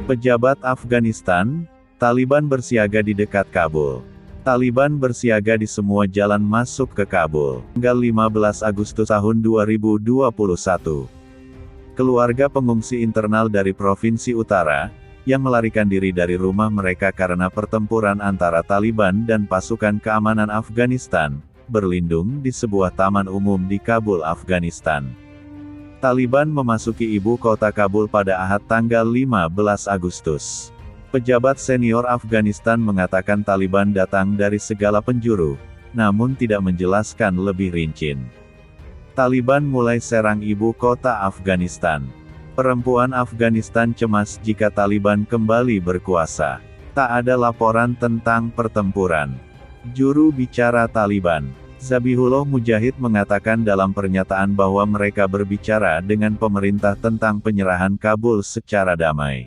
Pejabat Afghanistan, Taliban bersiaga di dekat Kabul. Taliban bersiaga di semua jalan masuk ke Kabul. Tanggal 15 Agustus tahun 2021. Keluarga pengungsi internal dari Provinsi Utara, yang melarikan diri dari rumah mereka karena pertempuran antara Taliban dan pasukan keamanan Afghanistan, berlindung di sebuah taman umum di Kabul, Afghanistan. Taliban memasuki ibu kota Kabul pada Ahad tanggal 15 Agustus. Pejabat senior Afghanistan mengatakan Taliban datang dari segala penjuru, namun tidak menjelaskan lebih rinci. Taliban mulai serang ibu kota Afghanistan. Perempuan Afghanistan cemas jika Taliban kembali berkuasa. Tak ada laporan tentang pertempuran. Juru bicara Taliban, Zabihullah Mujahid mengatakan dalam pernyataan bahwa mereka berbicara dengan pemerintah tentang penyerahan Kabul secara damai.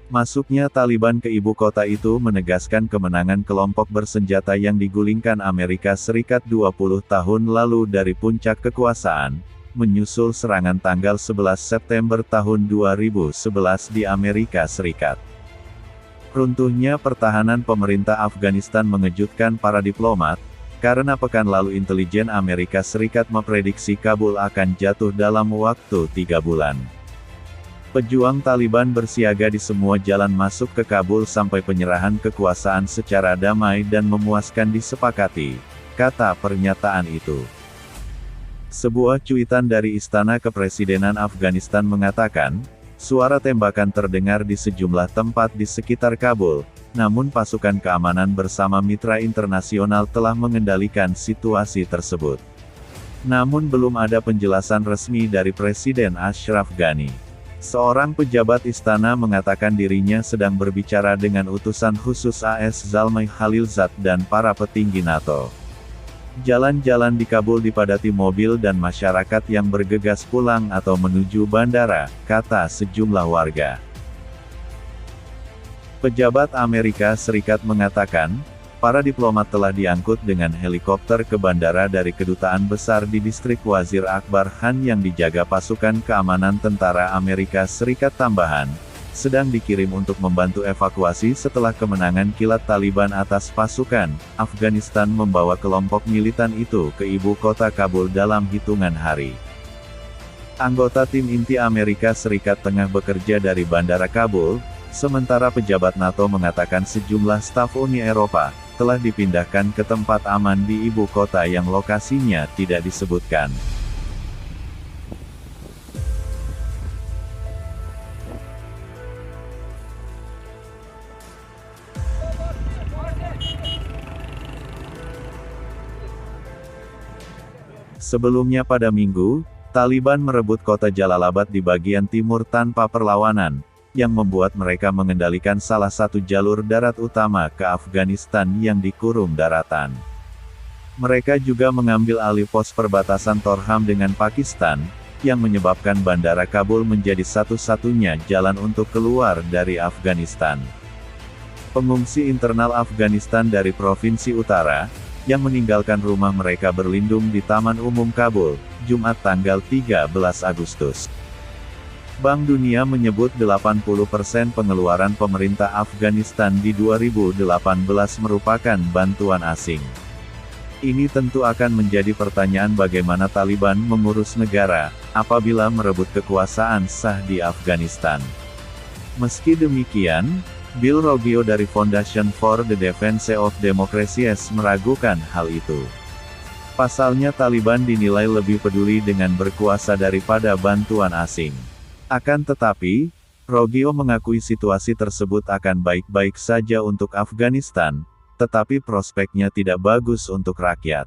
Masuknya Taliban ke ibu kota itu menegaskan kemenangan kelompok bersenjata yang digulingkan Amerika Serikat 20 tahun lalu dari puncak kekuasaan, menyusul serangan tanggal 11 September tahun 2011 di Amerika Serikat. Runtuhnya pertahanan pemerintah Afghanistan mengejutkan para diplomat, karena pekan lalu intelijen Amerika Serikat memprediksi Kabul akan jatuh dalam waktu 3 bulan. Pejuang Taliban bersiaga di semua jalan masuk ke Kabul sampai penyerahan kekuasaan secara damai dan memuaskan disepakati, kata pernyataan itu. Sebuah cuitan dari Istana Kepresidenan Afghanistan mengatakan, suara tembakan terdengar di sejumlah tempat di sekitar Kabul, namun pasukan keamanan bersama mitra internasional telah mengendalikan situasi tersebut. Namun belum ada penjelasan resmi dari Presiden Ashraf Ghani. Seorang pejabat istana mengatakan dirinya sedang berbicara dengan utusan khusus AS Zalmay Khalilzad dan para petinggi NATO. Jalan-jalan di Kabul dipadati mobil dan masyarakat yang bergegas pulang atau menuju bandara, kata sejumlah warga. Pejabat Amerika Serikat mengatakan, para diplomat telah diangkut dengan helikopter ke bandara dari kedutaan besar di distrik Wazir Akbar Khan yang dijaga pasukan keamanan tentara Amerika Serikat tambahan, sedang dikirim untuk membantu evakuasi setelah kemenangan kilat Taliban atas pasukan Afghanistan membawa kelompok militan itu ke ibu kota Kabul dalam hitungan hari. Anggota tim inti Amerika Serikat tengah bekerja dari bandara Kabul, sementara pejabat NATO mengatakan sejumlah staf Uni Eropa telah dipindahkan ke tempat aman di ibu kota yang lokasinya tidak disebutkan. Sebelumnya pada Minggu, Taliban merebut kota Jalalabad di bagian timur tanpa perlawanan, yang membuat mereka mengendalikan salah satu jalur darat utama ke Afghanistan yang dikurung daratan. Mereka juga mengambil alih pos perbatasan Torham dengan Pakistan, yang menyebabkan bandara Kabul menjadi satu-satunya jalan untuk keluar dari Afghanistan. Pengungsi internal Afghanistan dari Provinsi Utara, yang meninggalkan rumah mereka berlindung di Taman Umum Kabul, Jumat tanggal 13 Agustus. Bank Dunia menyebut 80% pengeluaran pemerintah Afghanistan di 2018 merupakan bantuan asing. Ini tentu akan menjadi pertanyaan bagaimana Taliban mengurus negara, apabila merebut kekuasaan sah di Afghanistan. Meski demikian, Bill Roggio dari Foundation for the Defense of Democracy meragukan hal itu. Pasalnya Taliban dinilai lebih peduli dengan berkuasa daripada bantuan asing. Akan tetapi, Roggio mengakui situasi tersebut akan baik-baik saja untuk Afghanistan, tetapi prospeknya tidak bagus untuk rakyat.